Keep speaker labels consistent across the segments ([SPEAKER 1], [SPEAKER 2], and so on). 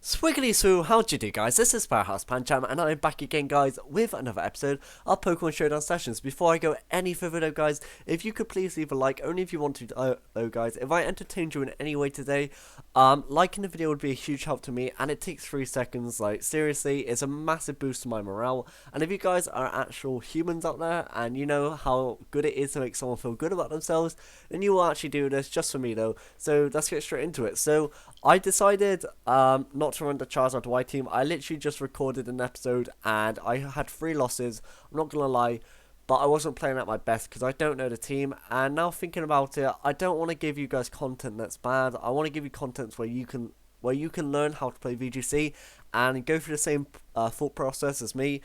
[SPEAKER 1] Swiggity swoo, how'd you do guys? This is Powerhouse Pancham and I'm back again guys with another episode of Pokemon Showdown Sessions. Before I go any further though guys, if you could please leave a like, only if you want to though guys. If I entertained you in any way today, liking the video would be a huge help to me and it takes 3 seconds. Like seriously, it's a massive boost to my morale. And if you guys are actual humans out there and you know how good it is to make someone feel good about themselves, then you will actually do this just for me though. So let's get straight into it. So I decided not to run the Charizard Y team. I literally just recorded an episode and I had 3 losses. I'm not gonna lie, but I wasn't playing at my best because I don't know the team. And now thinking about it, I don't want to give you guys content that's bad. I want to give you content where you can learn how to play VGC and go through the same thought process as me.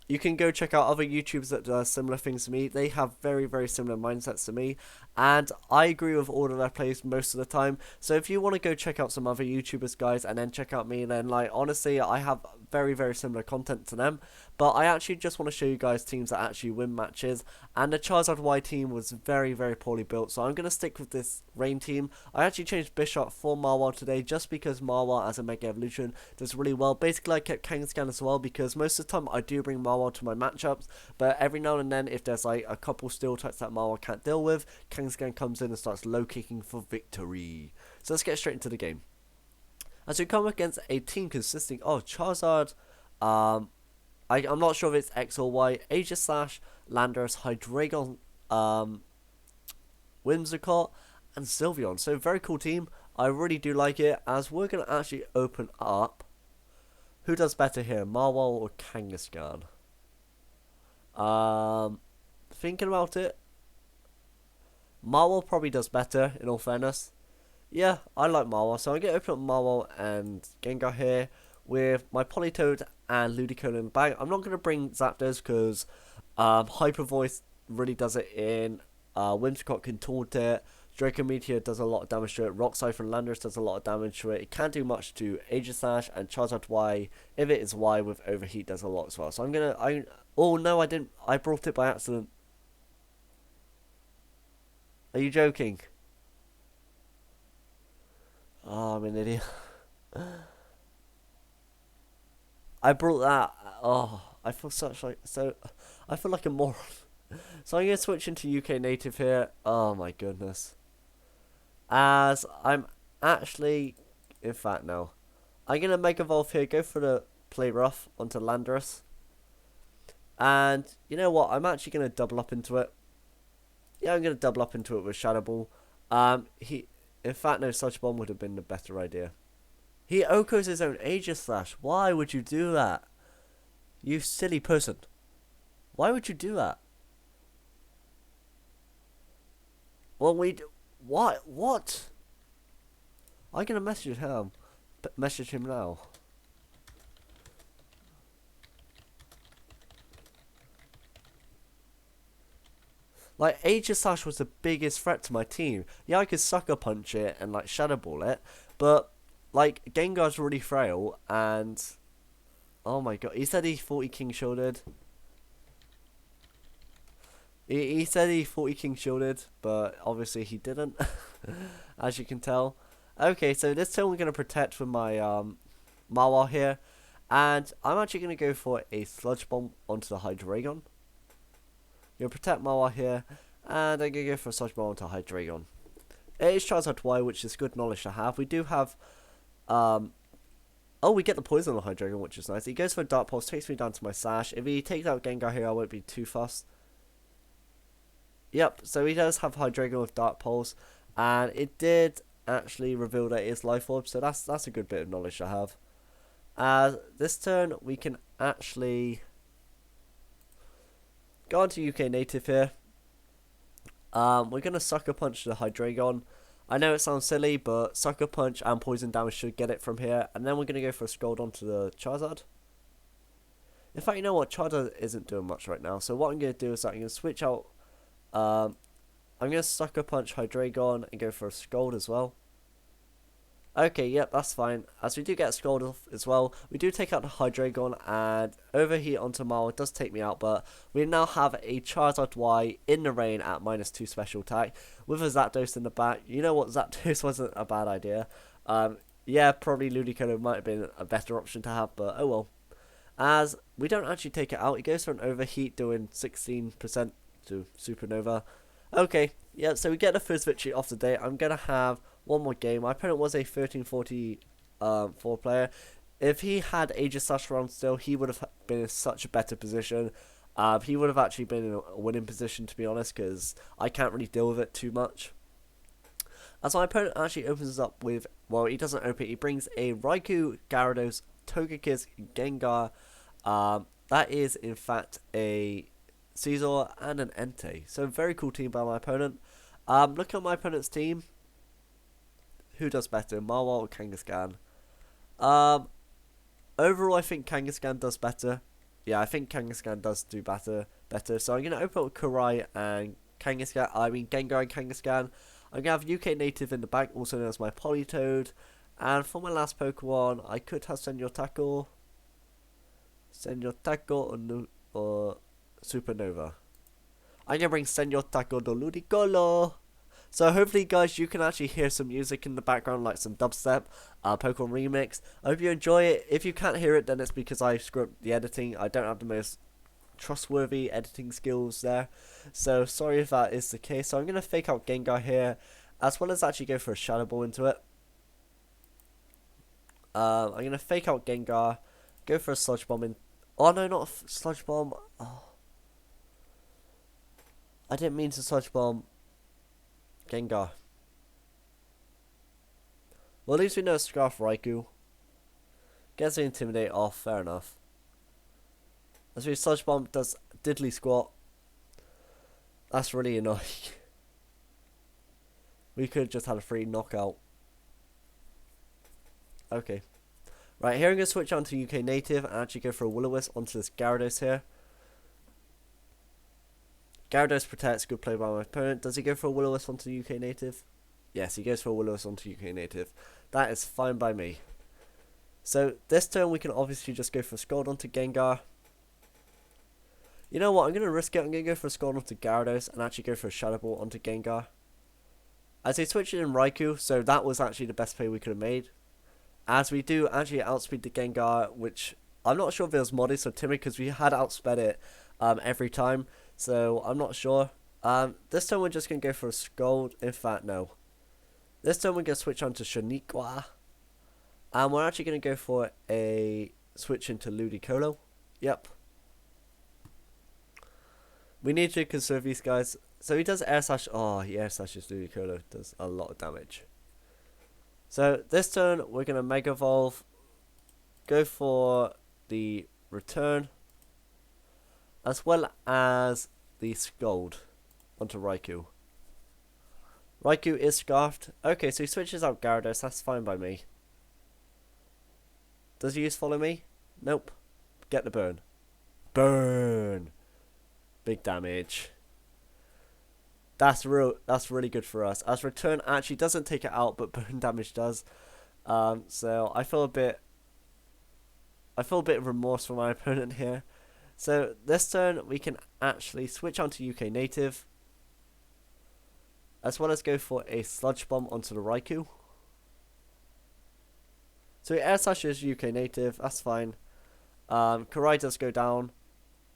[SPEAKER 1] You can go check out other YouTubers that do similar things to me. They have very, very similar mindsets to me. And I agree with all of their plays most of the time. So if you want to go check out some other YouTubers, guys, and then check out me, then, like, honestly, I have very, very similar content to them. But I actually just want to show you guys teams that actually win matches. And the Charizard Y team was very, very poorly built. So I'm going to stick with this Rain team. I actually changed Bishop for Marwell today just because Marwell as a Mega Evolution does really well. Basically, I kept Kangaskhan as well because most of the time I do bring Marwell to my matchups. But every now and then, if there's like a couple steel types that Marwell can't deal with, Kangaskhan comes in and starts low kicking for victory. So let's get straight into the game. As we come against a team consisting of Charizard, I'm not sure if it's X or Y, Aegislash, Landorus, Hydreigon, Whimsicott, and Sylveon. So very cool team. I really do like it. As we're going to actually open up. Who does better here, Marwell or Kangaskhan? Thinking about it, Marwell probably does better, in all fairness. Yeah, I like Marwell, so I'm going to open up Marwell and Gengar here with my Politoed and Ludicolo in the bag. I'm not going to bring Zapdos because Hyper Voice really does it in. Whimsicott can taunt it. Draco Meteor does a lot of damage to it. Rock Siphon Landorus does a lot of damage to it. It can't do much to Aegislash, and Charizard Y, if it is Y with Overheat, does a lot as well. So oh no, I didn't. I brought it by accident. Are you joking? Oh, I'm an idiot. I brought that. Oh, I feel I feel like a moron. So I'm gonna switch into UK native here. Oh my goodness. As I'm actually, in fact, no, I'm gonna Mega Evolve here. Go for the Play Rough onto Landorus. And you know what? I'm actually gonna double up into it. Yeah, I'm gonna double up into it with Shadow Ball. In fact, no, Such Bomb would have been the better idea. He Okos his own Aegislash. Why would you do that? You silly person. Why would you do that? Well, what? I'm gonna message him. Message him now. Like, Aegislash was the biggest threat to my team. Yeah, I could Sucker Punch it and, like, Shadow Ball it. But, like, Gengar's really frail. And, oh my god. He said he thought he King Shielded. He said he thought he King Shielded. But, obviously, he didn't. As you can tell. Okay, so this turn we're going to protect with my Marwell here. And I'm actually going to go for a Sludge Bomb onto the Hydreigon. You'll protect Marwell here, and I'm going to go for a Sludge Bomb onto Hydreigon. It is Charizard Y, which is good knowledge to have. We do have, oh, we get the poison on Hydreigon, which is nice. He goes for a Dark Pulse, takes me down to my Sash. If he takes out Gengar here, I won't be too fussed. Yep, so he does have Hydreigon with Dark Pulse, and it did actually reveal that it is Life Orb, so that's a good bit of knowledge to have. This turn, we can actually go on to UK native here. We're going to Sucker Punch the Hydreigon. I know it sounds silly, but Sucker Punch and Poison damage should get it from here. And then we're going to go for a Scald onto the Charizard. In fact, you know what? Charizard isn't doing much right now. So what I'm going to do is I'm going to switch out. I'm going to Sucker Punch Hydreigon and go for a Scald as well. Okay, yep, that's fine. As we do get Scald off as well, we do take out the Hydreigon and Overheat onto Marl. It does take me out, but we now have a Charizard Y in the rain at -2 special attack with a Zapdos in the back. You know what? Zapdos wasn't a bad idea. Yeah, probably Ludicolo might have been a better option to have, but oh well. As we don't actually take it out, it goes for an overheat doing 16% to Supernova. Okay, yeah, so we get the first victory off the day. I'm going to have one more game. My opponent was a 1344 player. If he had Aegis Slash around still, he would have been in such a better position. He would have actually been in a winning position, to be honest, because I can't really deal with it too much. As my opponent actually opens up with, well, he doesn't open it, he brings a Raikou, Gyarados, Togekiss, Gengar. That is, in fact, a Caesar and an Entei. So, very cool team by my opponent. Look at my opponent's team. Who does better, Marwell or Kangaskhan? Overall, I think Kangaskhan does better. Yeah, I think Kangaskhan does do better. So, I'm going to open up with Karai and Kangaskhan. I mean, Gengar and Kangaskhan. I'm going to have UK Native in the back, also known as my Politoed. And for my last Pokemon, I could have Senor Tackle or Supernova. I'm going to bring Senor Tackle do Ludicolo. So hopefully, guys, you can actually hear some music in the background, like some dubstep, Pokemon Remix. I hope you enjoy it. If you can't hear it, then it's because I screwed up the editing. I don't have the most trustworthy editing skills there, so sorry if that is the case. So I'm going to fake out Gengar here, as well as actually go for a Shadow Ball into it. I'm going to fake out Gengar, go for a Sludge Bomb in... Oh no, not a Sludge Bomb. Oh. I didn't mean to Sludge Bomb Gengar. Well, at least we know Scarf Raikou. Gets the Intimidate off, fair enough. As we Sludge Bomb does Diddly Squat. That's really annoying. We could have just had a free knockout. Okay. Right, here I'm going to switch on to UK Native and actually go for a Will-O-Wisp onto this Gyarados here. Gyarados protects, good play by my opponent. Does he go for a Will-O-Wisp onto UK Native? Yes, he goes for a Will-O-Wisp onto UK Native. That is fine by me. So, this turn we can obviously just go for Scald onto Gengar. You know what, I'm going to risk it. I'm going to go for a Scald onto Gyarados and actually go for a Shadow Ball onto Gengar. As he switched in Raikou, so that was actually the best play we could have made. As we do actually outspeed the Gengar, which I'm not sure if it was modest or timid, because we had outsped it every time. So I'm not sure. This time we're just going to go for a Scald. In fact, no. This time we're going to switch on to Shaniqua. And we're actually going to go for a switch into Ludicolo. Yep. We need to conserve these guys. So he does Air Slash. Oh, he Air Slashes Ludicolo. Does a lot of damage. So this turn we're going to Mega Evolve. Go for the Return. As well as the Scald onto Raikou. Raikou is Scarfed. Okay, so he switches out Gyarados. That's fine by me. Does he use Follow Me? Nope. Get the burn. Burn. Big damage. That's really good for us. As Return actually doesn't take it out, but burn damage does. So I feel a bit of remorse for my opponent here. So this turn we can actually switch onto UK Native, as well as go for a Sludge Bomb onto the Raikou. So he Air Slashes UK Native, that's fine. Karai does go down.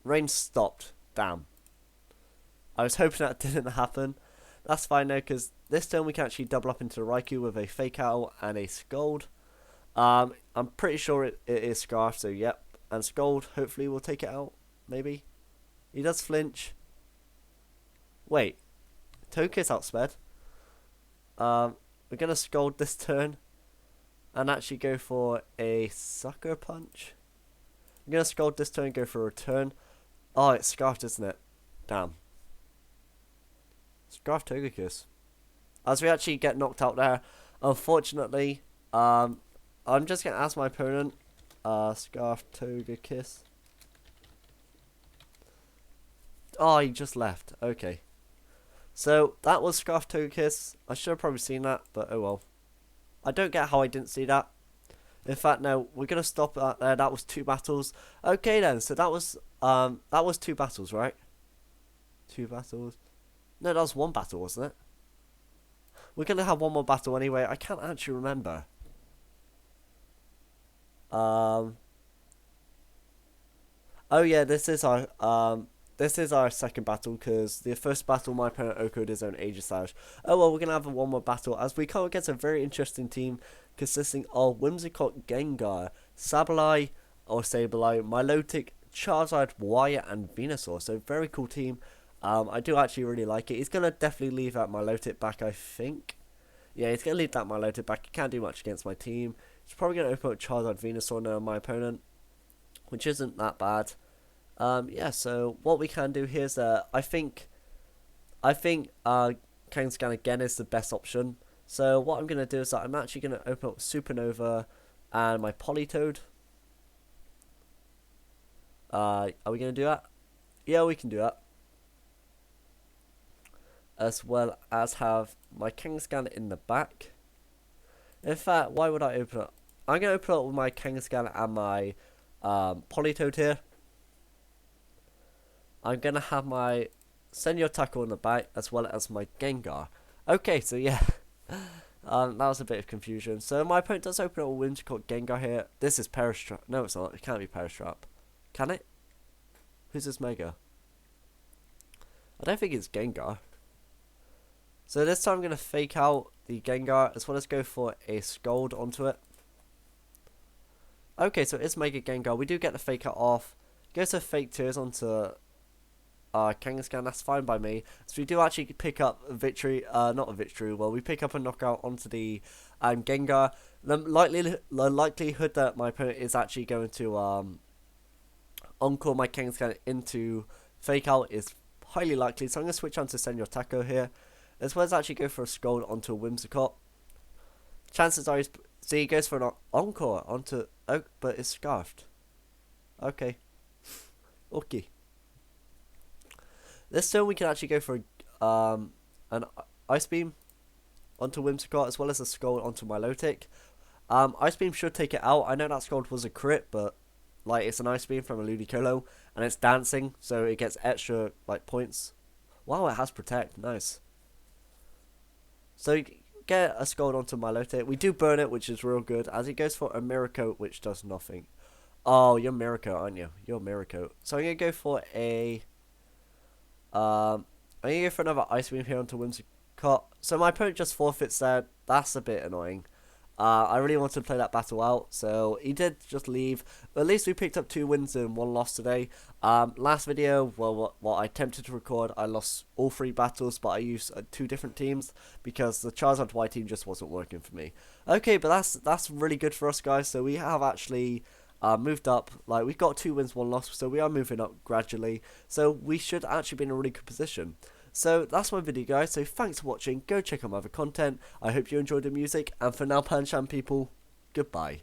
[SPEAKER 1] Rain stopped. Damn. I was hoping that didn't happen. That's fine though, because this turn we can actually double up into the Raikou with a Fake Out and a Scald. I'm pretty sure it is Scarf, so yep. And Scald hopefully will take it out, maybe. He does flinch. Wait. Togekiss outsped. We're going to Scald this turn. And actually go for a Sucker Punch. I'm going to Scald this turn and go for a Return. Oh, it's Scarfed, isn't it? Damn. Scarf Togekiss. As we actually get knocked out there, unfortunately, I'm just going to ask my opponent, Scarf Togekiss. Oh, he just left. Okay. So, that was Scarf Togekiss. I should have probably seen that, but oh well. I don't get how I didn't see that. In fact, no, we're going to stop that there. That was 2 battles. Okay then, so that was 2 battles, right? 2 battles. No, that was 1 battle, wasn't it? We're going to have 1 more battle anyway. I can't actually remember. Oh yeah, this is our second battle, because the first battle my opponent Oko'd his own Aegislash. Oh well, we're gonna have one more battle as we come against a very interesting team consisting of Whimsicott, Gengar, Sableye or Sableye, Milotic, Charizard, Wire, and Venusaur. So very cool team. I do actually really like it. He's gonna definitely leave that Milotic back, I think. Yeah, he's gonna leave that Milotic back. He can't do much against my team. He's probably gonna open up Charizard, Venusaur now, my opponent, which isn't that bad. Yeah, so what we can do here is I think Kangaskhan again is the best option. So what I'm gonna do is that I'm actually gonna open up Supernova and my Politoed. Are we gonna do that? Yeah, we can do that. As well as have my Kangaskhan in the back. In fact, why would I open up? I'm gonna open up with my Kangaskhan and my Politoed here. I'm gonna have my Senior Tackle in the back as well as my Gengar. Okay, so yeah, that was a bit of confusion. So my opponent does open up a Whimsicott Gengar here. This is Peristrap. No, it's not. It can't be Peristrap. Can it? Who's this Mega? I don't think it's Gengar. So this time I'm gonna fake out the Gengar as well as go for a Scold onto it. Okay, so it's Mega Gengar. We do get the fake out off. Goes to fake tears onto Kangaskhan, that's fine by me. So we do actually pick up a victory, not a victory, well, we pick up a knockout onto the Gengar. The likelihood that my opponent is actually going to encore my Kangaskhan into fake out is highly likely. So I'm going to switch on to Senor Taco here, as well as actually go for a Scold onto a Whimsicott. Chances are he goes for an encore onto, oh, but it's scarfed. Okay. Okay. This turn we can actually go for an Ice Beam onto Whimsicott as well as a Scold onto Milotic. Ice Beam should take it out. I know that Scold was a crit, but like it's an Ice Beam from a Ludicolo and it's dancing, so it gets extra like points. Wow, it has Protect. Nice. So you get a Scold onto Milotic. We do burn it, which is real good, as it goes for a Miracle, which does nothing. Oh, you're Miracle, aren't you? You're Miracle. So I'm gonna go for a I'm gonna go for another Ice Beam here onto Whimsicott. So my opponent just forfeits there. That's a bit annoying. I really wanted to play that battle out, so he did just leave. But at least we picked up 2 wins and 1 loss today. Last video, well, what I attempted to record, I lost all 3 battles, but I used 2 different teams because the Charizard Y team just wasn't working for me. Okay, but that's really good for us, guys. So we have actually moved up. Like, we've got 2 wins, 1 loss, so we are moving up gradually. So we should actually be in a really good position. So that's my video, guys. So thanks for watching. Go check out my other content. I hope you enjoyed the music. And for now, Pancham people, goodbye.